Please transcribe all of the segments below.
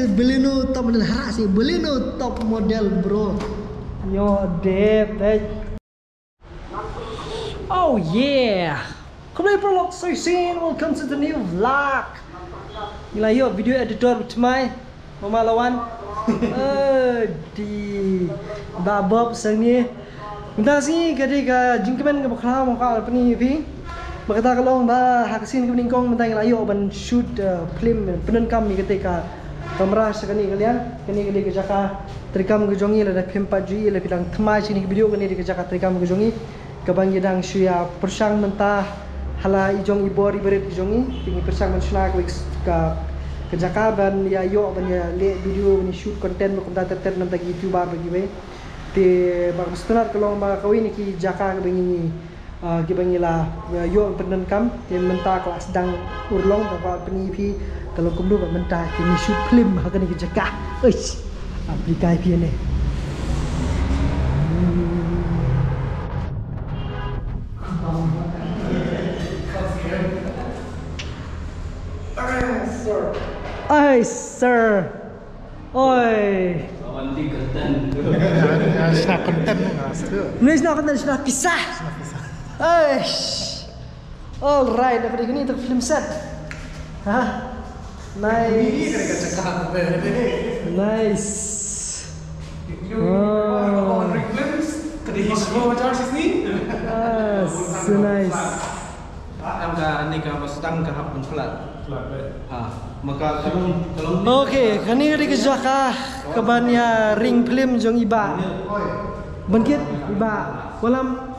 Baleno top model harap sih. Baleno top model bro. Yo dep. Oh yeah. Kembali prolog soon. Welcome to the new vlog. Gila yo video editor cemai Mama lawan. Di babab sang ni. Minta sih ketika jingkemen ke bakal mau kau apa ni pi. Makata kalau bah haksin ke ningkong minta yang layo ban shoot film penen kami ketika kamera sekali kalian kini ke jaka terikam ke jongi ada film 4G le bilang thmai sini video kini ke jaka terikam ke jongi kabang yedang suya persang mentah hala ijong ibor ibarat jongi tinggi persang mensna ke jaka ban ya yo ban ya le video ni shoot content ko ta ter nam tagi youtuber bagi we te bang setenar kalau ba kawin ki jaka ke bengi gibangila yo penen kam te menta kelas sedang urlong ba penipi kalau kumdu ba menta kini shoot film ha kani ke jaka eish aplikai pi ni Ay sir. Oi. Awanti konten. Snack konten Nulis nak konten sudah pisah. Eish. Alright, daripada ini untuk film set. Hah? Nice. Nice. Oh. So nice. Angka ni ka sedang ke hap flat. Maka kalau Okey, kani di kejaka kebannya ring film jong iba. Bangkit iba. Walam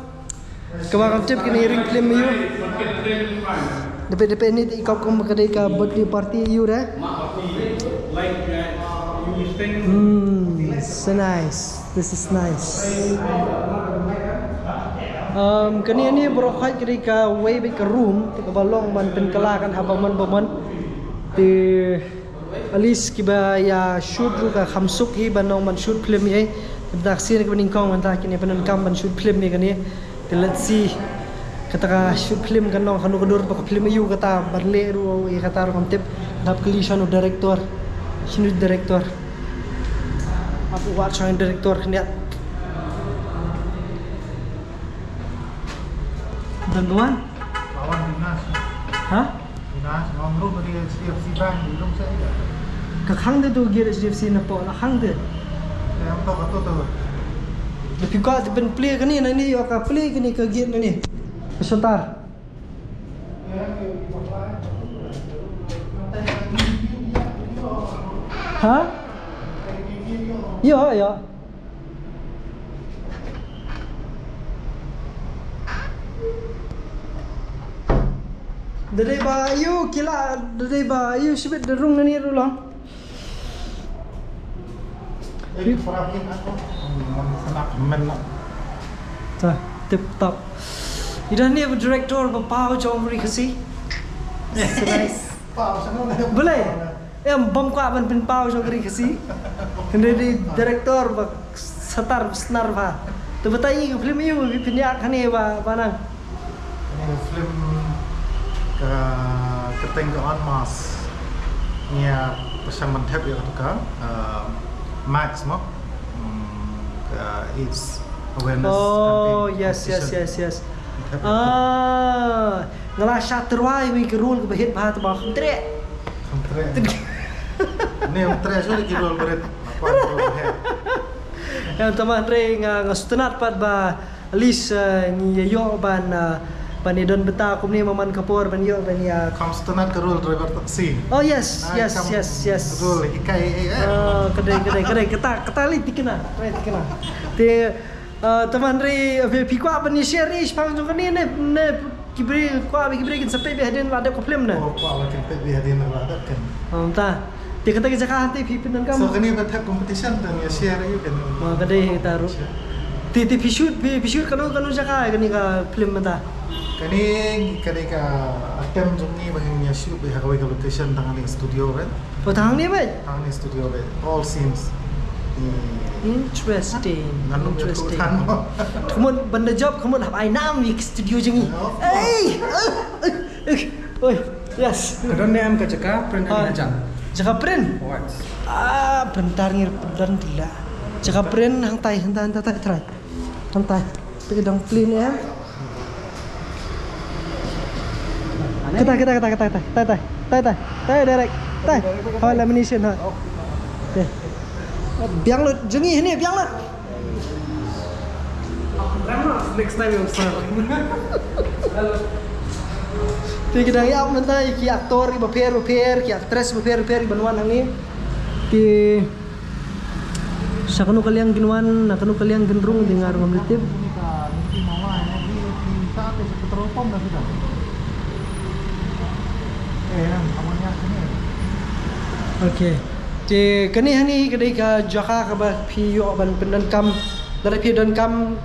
kebangan tip kini ring film you. Depe ni ikau kom kedai ka birthday party you dah. So nice. This is nice. Kani ni berokai ketika way back room tika balong man penkalakan habaman baman di alis kiba ya shoot ruka khamsuk hi banong man shoot film ye daksi ni beningkong man ta kini penan kam man shoot film ni kani let's see kata shoot film kanong kanu kedur pak film yu kata barle ru ye kata ru kontep dap klishan director sinu director apa watch on director kena dan kawan? Kawan dinas. Hah? Dinas, ngomong dari SDFC Bank di rumah saya. Kakang tu gear SDFC na po, nakang tu. Yang tu tu. Tapi kau ben play kan ni, nani ka play kan ni ke gear ni. Pesotar. Hah? Ya. Dari bayu kila dari bayu sebab derung ni rulang. Ini farahin aku. Senak men. Tah, tip top. Ida ni director bapau jom beri kasi. Nice. Boleh. Bom kuat ban pen pau jom beri kasi. Kendari director bak setar senar ba. Tu betai film you pinyak kane ba banang. Ini film ketenggoan mas nya pesaman tab ya tukar Max mo AIDS awareness campaign. Yes. Ngalah syatruai mi kerul ke bahit bah tu bah tre. Ni tre so di kerul berat apa Yang teman tre ngastenat pad ba lis ni yo ban Panidon beta aku ni maman kapur ban yo ban ya Kamstenat kerul driver taksi. Oh yes. Kerul ikai Kedai kata li tikena. Te teman ri pikwa ban ni share ish pang jong ni ne kibri kin sampai be hadin ada problem na. Oh, kwa wakin pe be hadin ada kan. Ta. Te kata jaka hati pipinan kam. So kani bet competition dan ya share you kan. Ma kedai taruh. Te pishoot kanu jaka kani ka film mata. Kani ketika attempt jungi bahin ya shoot be hakawi location tangan di studio kan. Potang ni ba? Tangan di studio be all scenes. Interesting. Kemun benda job kemun hab ai nam di studio jengi. Oi. Yes. Kadon ni am ka cakap pernah ni ajang. Jaka print. What? Bentar ngir bedan gila. Jaka print hantai try. Hantai. Pegang clean ya. Kita direct. Hai lamination ha. Okay. Biang lo jengi ni biang lo. Next time you start. Thì cái đấy ông mentai ki aktor repair ki actress repair banuan hang ni ki sa kanu kaliang ginuan na kanu kaliang gendrung dengar ngomlitip okay thì cái này hani cái đây ka jaka ka ba phi yo ban pendan kam dari phi dan kam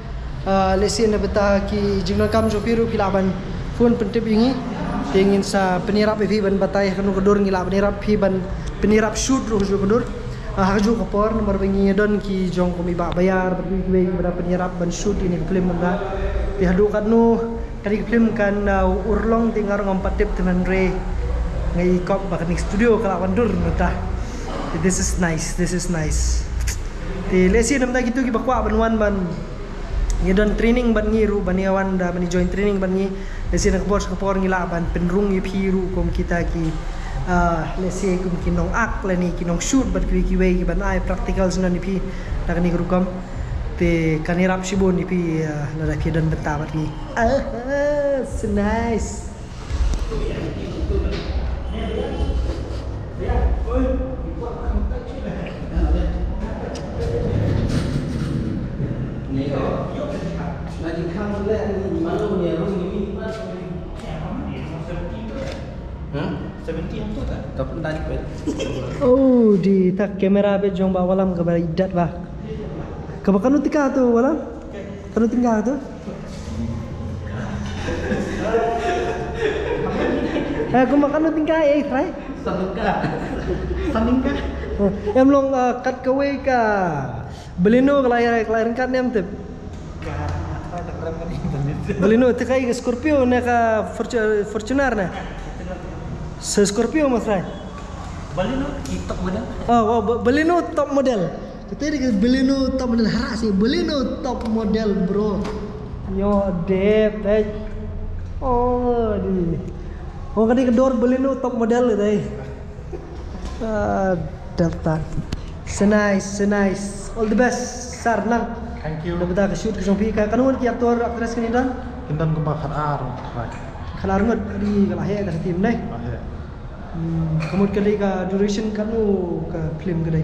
lesin na beta ki jingdan kam jo piru pilaban phone pentip ingi ingin sa penirap phi ban batay kanu kedur ngila penirap phi ban penirap shoot ro jo kedur haju kapor nomor bengi don ki jong ko mi ba bayar berbi pada penirap ban shoot ini film mangga di hadu kanu dari film kan urlong tingar ngompat tip tenan re ngai kop bakanik studio kala wandur mentah. This is nice. Ti lesi namda gitu ki bakwa banwan ban ngidon training ban ngiru baniawan da bani join training ban ngi lesi nak kapor ngila ban penrung yi piru kom kita ki lesi kum kinong ak lani kinong shoot ban ki we ki ban ai practical sunan ni pi da ni guru kom te kanirap shibon ni pi na da pi dan beta bat ni so nice. Oh, di tak kamera be jong ba walam kabar idat ba. Kabakanu tika tu walam? Kanu tinggal tu? Aku makan tinggal try. Samingka. Em long kat kawe ka. Belino kelahiran kan em tu. Belino tekai Scorpio na ka Fortuner na. Scorpio mas Rai. Balino top model. Balino top model. Kita ni Balino top model haras ni. Balino top model bro. Yo dep. Oh di. Oh kan kedor Balino top model tadi. Daftar. So nice. All the best. Sarnang. Thank you. Dapat ka shoot ke jong pi ka kanuan ki aktor aktris kini dan. Kindan ko ba khanar. Khalar ngot di kalahe ka tim nai. Kamut kali ka duration kanu ka film kadai.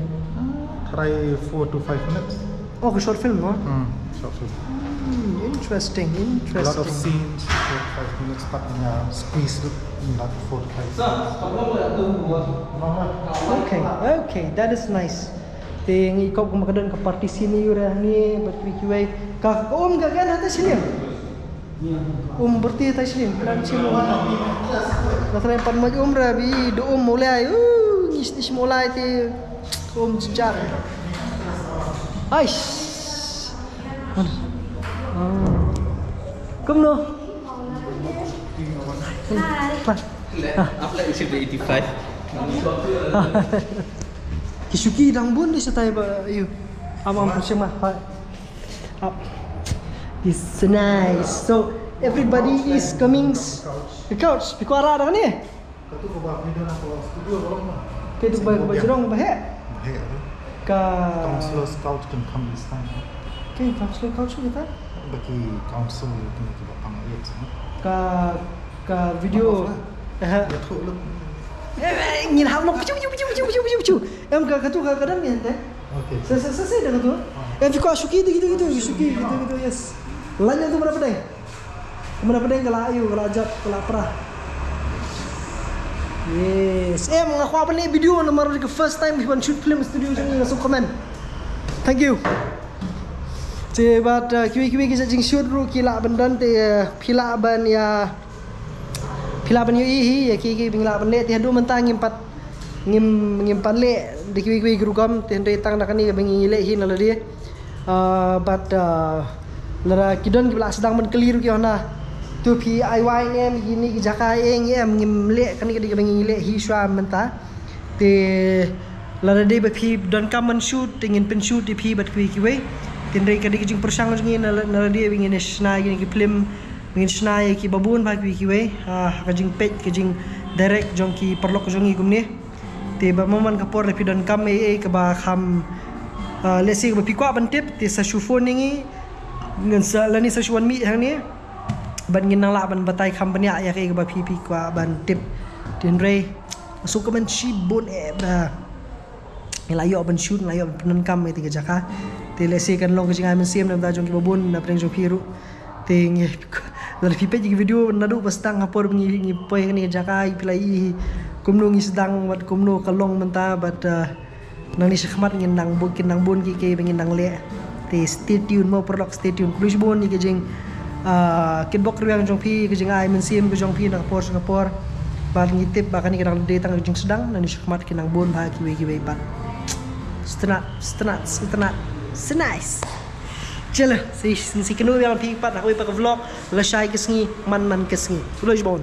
Try 4 to 5 minutes. Oh, short film, no? Short film. Interesting. A lot of scenes, 4 to 5 minutes, but squeeze it in that 4 to 5 Okay, that is nice. Ting ikop kumakadan ka party sini ura ni berkiwai ka ga kan atas sini. Berarti atas sini. Plan sini. Nasra pan maj rabi do mulai. Ngis mulai ti sejar. Aish. Come no. Apa isi 85? Kisuki dang bun di setai ba you. Amam bersama. Up. It's nice. So everybody is coming the couch. Biko ara dah ni. Katu ko ba video na ko studio rolong na. Ke tu ba jerong ba he? He. Ka Council couch can come this time. ke couch kita? Bagi council kena kita panggil Ka video. Ya tu lu. Ngin hang no piu. Em ka katu ka kadang ni ente. Okay. Selesai dah tu. Em Biko Suki gitu. Suki gitu yes. Lanya tu mana pedang? Mana pedang kalau ayu, kalau ajak, kalau perah. Yes. Mengaku apa ni video nomor ke first time we shoot film studio sini langsung komen. Thank you. Cebat kiwi kisah jing shoot ru kila bendan te pila ban ya ihi ya ki bingla ban le te hadu mentang ngimpan le di kiwi gerugam te ndai tang nakani bengi le hi nala dia. But lara kidon ki bla sedang menkeliru ki ona tu pi IY em gini ki jaka em ngim le kan ki bengi le hi shwa menta te lada de bpi don kaman shoot ingin pen shoot di pi bat kiwe tin re kadi jing persang ngin na de ingin snai ngin ki film ingin snai ki babun ba kiwe ka jing pet ki jing direct jong ki perlok jong i gumne te ba moman ka por pi don kam ka ba kham lesi ba pi kwa ban tip te sa shufon ngi ngan sa lani sa shuan mi hang ni ban ngin nang la ban batai kham ban ya ke ba pi kwa ban tip tin re masuk ke menci bon ba layo ban shoot layo penan kam ti jaka te lesi kan long jing amen sim nam da jong ki babun na preng jong piru te ngi la pi pe ji video na du bastang ngapor ngi poy ni jaka i plai kumno ngi sedang wat kumno kalong menta bat nang ni sekhmat ngin nang bukin nang bon ki ke ngin nang le te stay tune mo product stay tune kruis bon ni ke jing kitbok riang jong pi ke jing amen sim ke jong pi na por Singapore bat ngitip bakan ni kadang datang jing sedang nang ni sekhmat ki nang bon ba ki bat Senat, nice. Chalo, si kenu yang pi pat aku ipa vlog la shai kesngi man kesngi. Tuloy bon.